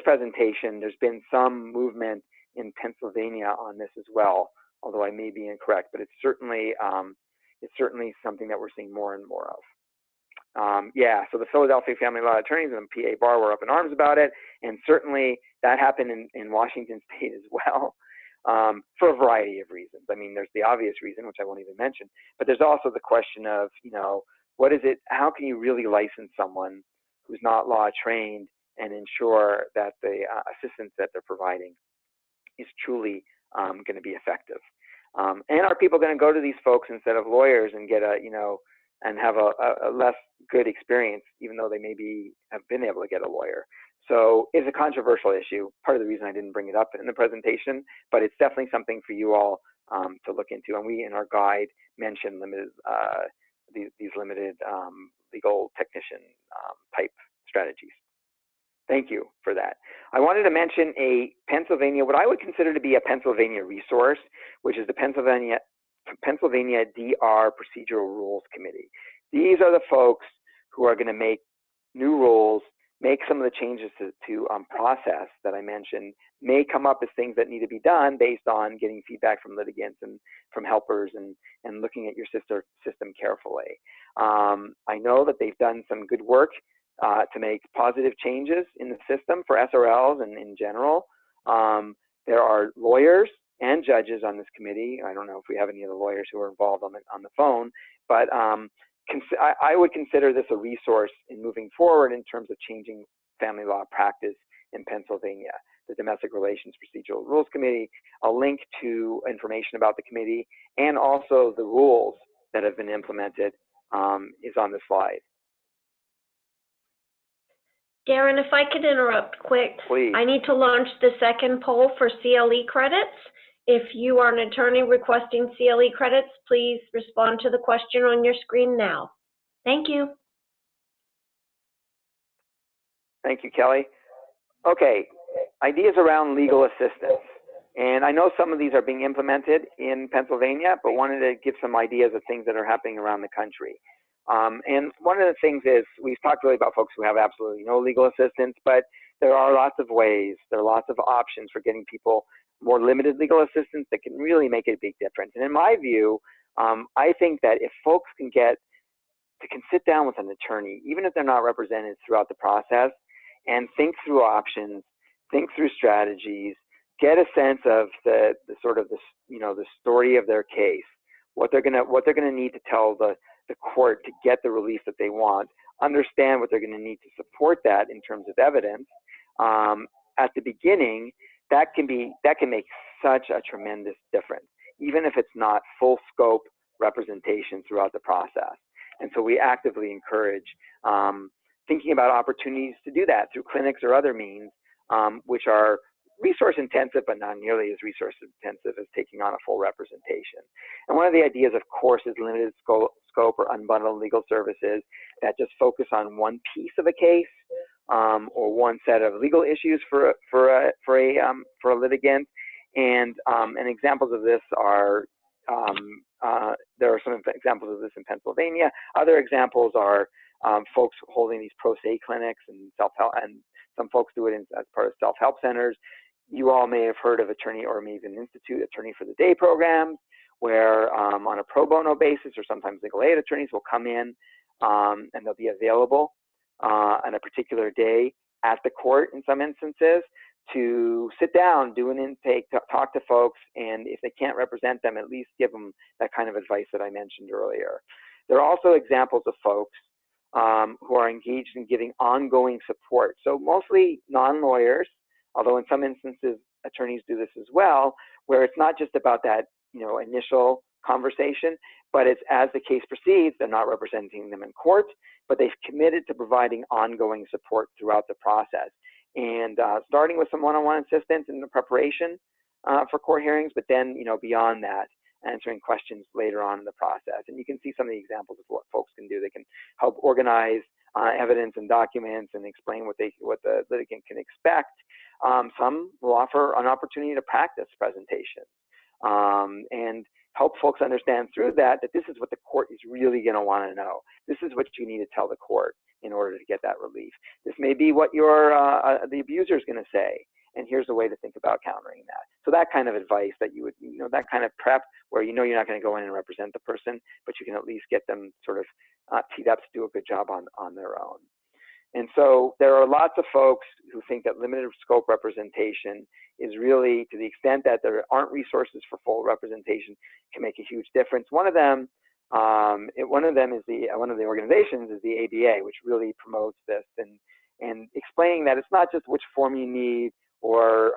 presentation, there's been some movement in Pennsylvania on this as well, although I may be incorrect, but it's certainly something that we're seeing more and more of. Yeah, so the Philadelphia Family Law Attorneys and the PA Bar were up in arms about it, and certainly that happened in Washington State as well, for a variety of reasons. I mean, there's the obvious reason, which I won't even mention, but there's also the question of, what is it, how can you really license someone who's not law trained and ensure that the assistance that they're providing is truly going to be effective? And are people going to go to these folks instead of lawyers and get and have a less good experience, even though they maybe have been able to get a lawyer? So it's a controversial issue. Part of the reason I didn't bring it up in the presentation, but it's definitely something for you all to look into. And we, in our guide, mention these limited legal technician type strategies. Thank you for that. I wanted to mention what I would consider to be a Pennsylvania resource, which is the Pennsylvania DR Procedural Rules Committee. These are the folks who are going to make new rules, make some of the changes to process that I mentioned, may come up as things that need to be done based on getting feedback from litigants and from helpers and looking at your system carefully. I know that they've done some good work to make positive changes in the system for SRLs and in general. There are lawyers and judges on this committee. I don't know if we have any of the lawyers who are involved on the phone, but I would consider this a resource in moving forward in terms of changing family law practice in Pennsylvania. The Domestic Relations Procedural Rules Committee, a link to information about the committee, and also the rules that have been implemented is on the slide. Darren, if I could interrupt quick. Please. I need to launch the second poll for CLE credits. If you are an attorney requesting CLE credits, please respond to the question on your screen now. Thank you. Thank you, Kelly. Okay, ideas around legal assistance. And I know some of these are being implemented in Pennsylvania, but wanted to give some ideas of things that are happening around the country. And one of the things is, we've talked really about folks who have absolutely no legal assistance, but there are lots of ways, there are lots of options for getting people more limited legal assistance that can really make a big difference. And in my view, I think that if folks can sit down with an attorney, even if they're not represented throughout the process, and think through options, think through strategies, get a sense of the story of their case, what they're gonna need to tell the court to get the relief that they want, understand what they're going to need to support that in terms of evidence. At the beginning, that can make such a tremendous difference, even if it's not full scope representation throughout the process. And so we actively encourage thinking about opportunities to do that through clinics or other means, which are resource intensive, but not nearly as resource intensive as taking on a full representation. And one of the ideas, of course, is limited scope or unbundled legal services that just focus on one piece of a case or one set of legal issues for a litigant. And examples of this are there are some examples of this in Pennsylvania. Other examples are folks holding these pro se clinics and self-help, and some folks do it as part of self-help centers. You all may have heard of Attorney or may even institute Attorney for the Day programs, where on a pro bono basis, or sometimes legal aid attorneys will come in and they'll be available on a particular day at the court in some instances to sit down, do an intake, talk to folks, and if they can't represent them, at least give them that kind of advice that I mentioned earlier. There are also examples of folks who are engaged in giving ongoing support. So mostly non-lawyers, although in some instances attorneys do this as well, where it's not just about that initial conversation, but it's as the case proceeds, they're not representing them in court, but they've committed to providing ongoing support throughout the process. And starting with some one-on-one assistance in the preparation for court hearings, but then, beyond that, answering questions later on in the process. And you can see some of the examples of what folks can do. They can help organize evidence and documents and explain what the litigant can expect. Some will offer an opportunity to practice presentations and help folks understand through that this is what the court is really going to want to know. This is what you need to tell the court in order to get that relief. This may be what the abuser is going to say, and here's a way to think about countering that. So that kind of advice that you would, that kind of prep where you're not going to go in and represent the person, but you can at least get them sort of teed up to do a good job on their own. And so there are lots of folks who think that limited scope representation is really, to the extent that there aren't resources for full representation, can make a huge difference. One of them is one of the organizations is the ABA, which really promotes this and explaining that it's not just which form you need or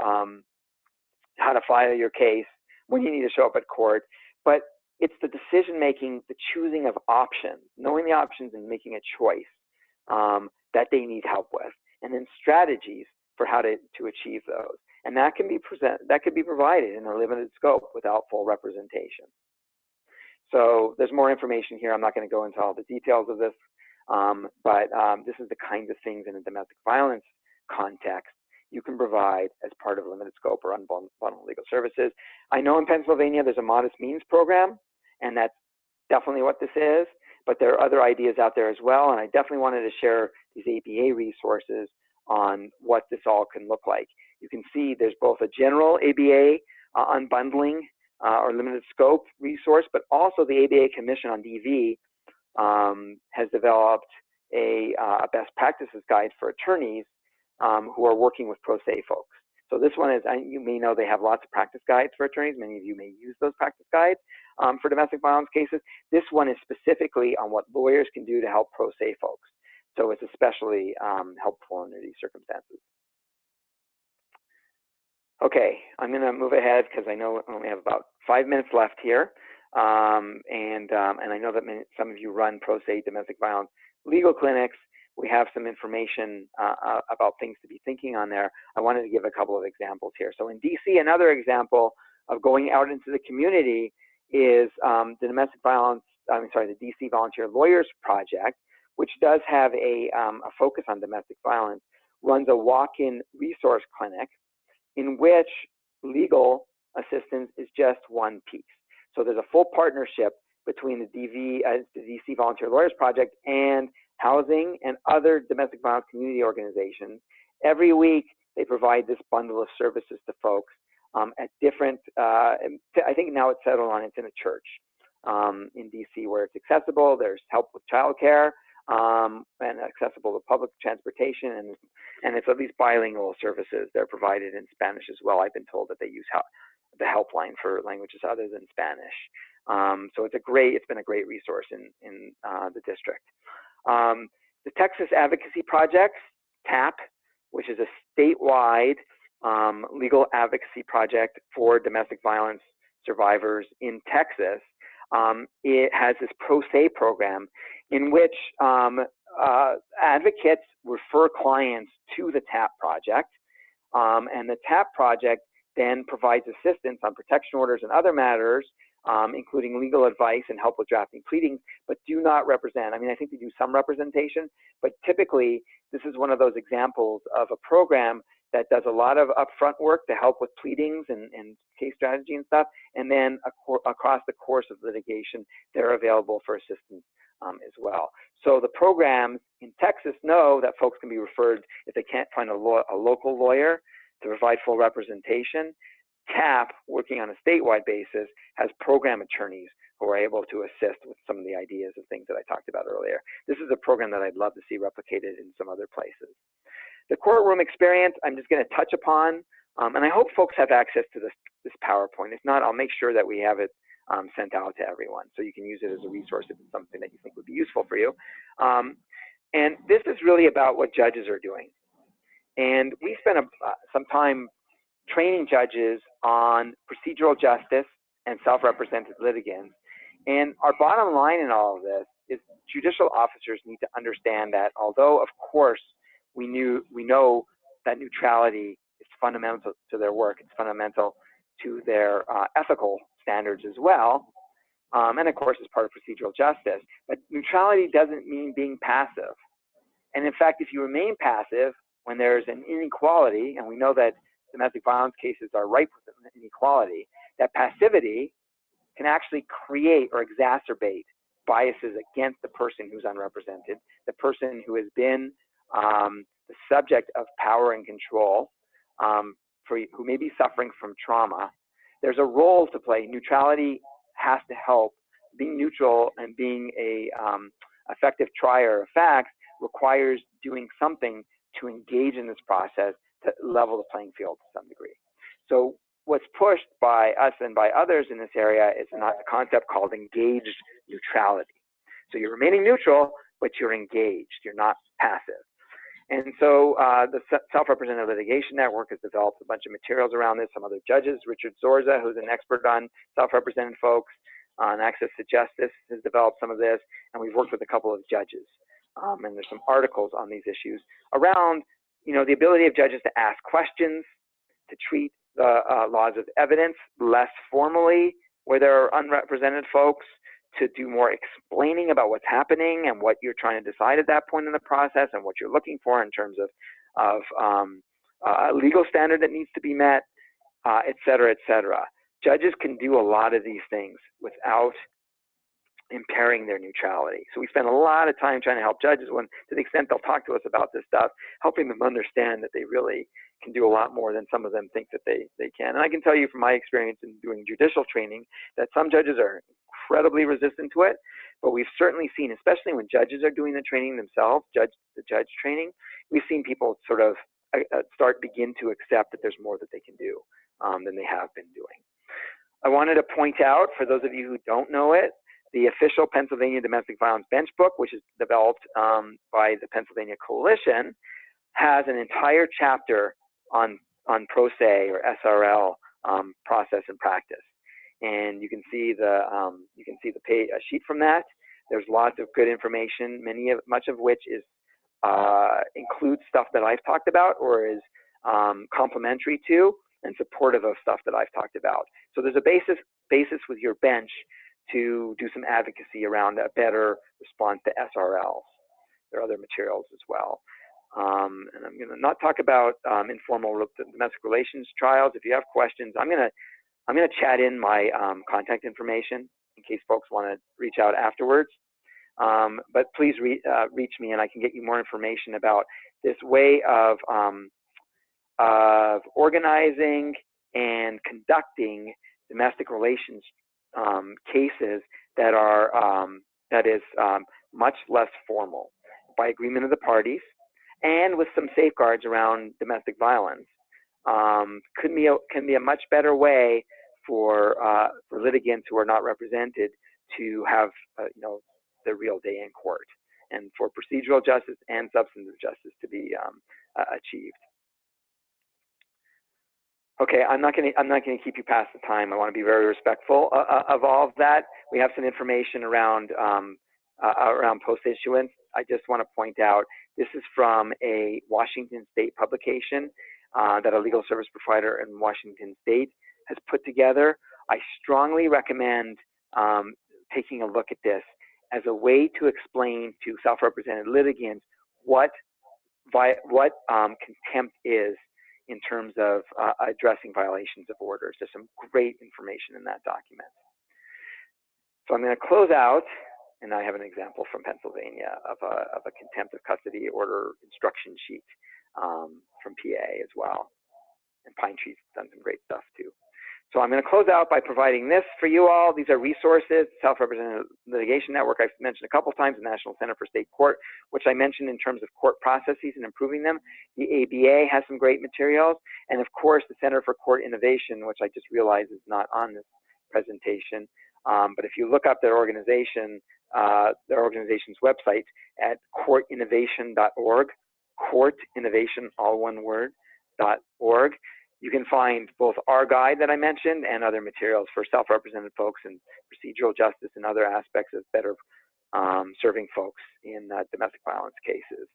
how to file your case when you need to show up at court, but it's the decision-making, the choosing of options, knowing the options and making a choice that they need help with, and then strategies for how to achieve those. And that can be provided in a limited scope without full representation. So there's more information here. I'm not going to go into all the details of this, but this is the kinds of things in a domestic violence context you can provide as part of limited scope or unbundled legal services. I know in Pennsylvania there's a modest means program, and that's definitely what this is, but there are other ideas out there as well, and I definitely wanted to share these ABA resources on what this all can look like. You can see there's both a general ABA unbundling or limited scope resource, but also the ABA Commission on DV has developed a best practices guide for attorneys who are working with pro se folks. So this one is, you may know they have lots of practice guides for attorneys. Many of you may use those practice guides for domestic violence cases. This one is specifically on what lawyers can do to help pro se folks. So it's especially helpful under these circumstances. Okay, I'm going to move ahead because I know we only have about 5 minutes left here. And I know that some of you run pro se domestic violence legal clinics. We have some information about things to be thinking on there. I wanted to give a couple of examples here. So in DC, another example of going out into the community is the the DC Volunteer Lawyers Project, which does have a focus on domestic violence, runs a walk-in resource clinic in which legal assistance is just one piece. So there's a full partnership between the DC Volunteer Lawyers Project and housing and other domestic violence community organizations. Every week, they provide this bundle of services to folks at different, I think now it's settled on, it's in a church in DC where it's accessible. There's help with childcare and accessible to public transportation, and it's at least bilingual services. They're provided in Spanish as well. I've been told that they use the helpline for languages other than Spanish. So it's been a great resource in the district. The Texas Advocacy Project, TAP, which is a statewide legal advocacy project for domestic violence survivors in Texas. It has this pro se program in which advocates refer clients to the TAP project, and the TAP project then provides assistance on protection orders and other matters, including legal advice and help with drafting pleadings, but do not represent. I mean, I think they do some representation, but typically this is one of those examples of a program that does a lot of upfront work to help with pleadings and case strategy and stuff, and then across the course of litigation, they're available for assistance as well. So the programs in Texas know that folks can be referred if they can't find a local lawyer to provide full representation. TAP, working on a statewide basis, has program attorneys who are able to assist with some of the ideas and things that I talked about earlier. This is a program that I'd love to see replicated in some other places. The Courtroom Experience, I'm just going to touch upon, and I hope folks have access to this PowerPoint. If not, I'll make sure that we have it sent out to everyone so you can use it as a resource if it's something that you think would be useful for you. And this is really about what judges are doing. And we spent some time training judges on procedural justice and self-represented litigants. And our bottom line in all of this is judicial officers need to understand that although, of course, we know that neutrality is fundamental to their work, it's fundamental to their ethical standards as well, and of course, as part of procedural justice. But neutrality doesn't mean being passive. And in fact, if you remain passive when there's an inequality, and we know that domestic violence cases are ripe with inequality, that passivity can actually create or exacerbate biases against the person who's unrepresented, the person who has been the subject of power and control, who may be suffering from trauma. There's a role to play. Neutrality has to help. Being neutral and being a effective trier of facts requires doing something to engage in this process to level the playing field to some degree. So what's pushed by us and by others in this area is a concept called engaged neutrality. So you're remaining neutral, but you're engaged, you're not passive. And so the Self-Represented Litigation Network has developed a bunch of materials around this. Some other judges, Richard Zorza, who's an expert on self-represented folks, on access to justice, has developed some of this, and we've worked with a couple of judges. And there's some articles on these issues around, the ability of judges to ask questions, to treat the laws of evidence less formally where there are unrepresented folks, to do more explaining about what's happening and what you're trying to decide at that point in the process and what you're looking for in terms of a legal standard that needs to be met, et cetera, et cetera. Judges can do a lot of these things without impairing their neutrality. So we spend a lot of time trying to help judges to the extent they'll talk to us about this stuff, helping them understand that they really can do a lot more than some of them think that they can. And I can tell you from my experience in doing judicial training that some judges are incredibly resistant to it, but we've certainly seen, especially when judges are doing the training themselves, the judge training, we've seen people sort of begin to accept that there's more that they can do than they have been doing. I wanted to point out, for those of you who don't know it, the official Pennsylvania Domestic Violence Bench Book, which is developed by the Pennsylvania Coalition, has an entire chapter on pro se or SRL process and practice, and you can see the sheet from that. There's lots of good information, much of which is includes stuff that I've talked about or is complementary to and supportive of stuff that I've talked about. So there's a basis with your bench to do some advocacy around a better response to SRLs. There are other materials as well. And I'm going to not talk about informal domestic relations trials. If you have questions, I'm going to chat in my contact information in case folks want to reach out afterwards. But please reach me, and I can get you more information about this way of organizing and conducting domestic relations cases that are much less formal, by agreement of the parties, and with some safeguards around domestic violence. Can be a much better way for litigants who are not represented to have the real day in court, and for procedural justice and substantive justice to be achieved. Okay, I'm not going to keep you past the time. I want to be very respectful of all of that. We have some information around post-issuance. I just want to point out this is from a Washington State publication that a legal service provider in Washington State has put together. I strongly recommend taking a look at this as a way to explain to self-represented litigants what contempt is in terms of addressing violations of orders. There's some great information in that document. So I'm going to close out, and I have an example from Pennsylvania of a contempt of custody order instruction sheet from PA as well. And Pine Tree's done some great stuff too. So I'm going to close out by providing this for you all. These are resources. Self-Represented Litigation Network, I've mentioned a couple times, the National Center for State Court, which I mentioned in terms of court processes and improving them. The ABA has some great materials. And of course, the Center for Court Innovation, which I just realized is not on this presentation. But if you look up their organization's website at courtinnovation.org, courtinnovation, all one word, .org, You can find both our guide that I mentioned and other materials for self-represented folks and procedural justice and other aspects of better serving folks in domestic violence cases.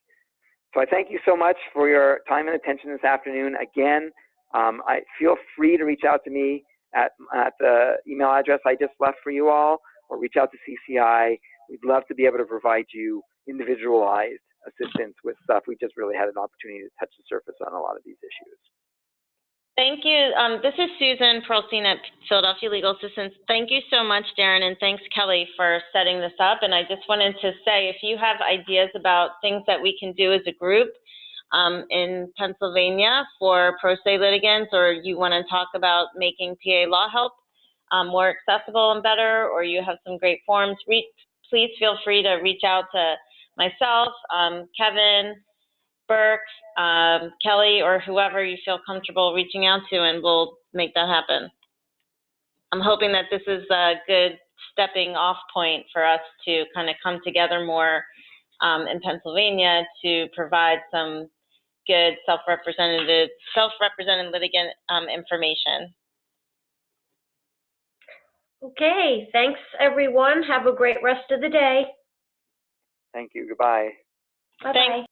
So I thank you so much for your time and attention this afternoon. Again, I feel free to reach out to me at the email address I just left for you all, or reach out to CCI. We'd love to be able to provide you individualized assistance with stuff. We just really had an opportunity to touch the surface on a lot of these issues. Thank you. This is Susan Perlstein at Philadelphia Legal Assistance. Thank you so much, Darren, and thanks, Kelly, for setting this up. And I just wanted to say, if you have ideas about things that we can do as a group in Pennsylvania for pro se litigants, or you want to talk about making PA law help more accessible and better, or you have some great forms, please feel free to reach out to myself, Kevin, Burke, Kelly, or whoever you feel comfortable reaching out to, and we'll make that happen. I'm hoping that this is a good stepping off point for us to kind of come together more in Pennsylvania to provide some good self-represented litigant information. Okay, thanks everyone. Have a great rest of the day. Thank you. Goodbye. Bye-bye.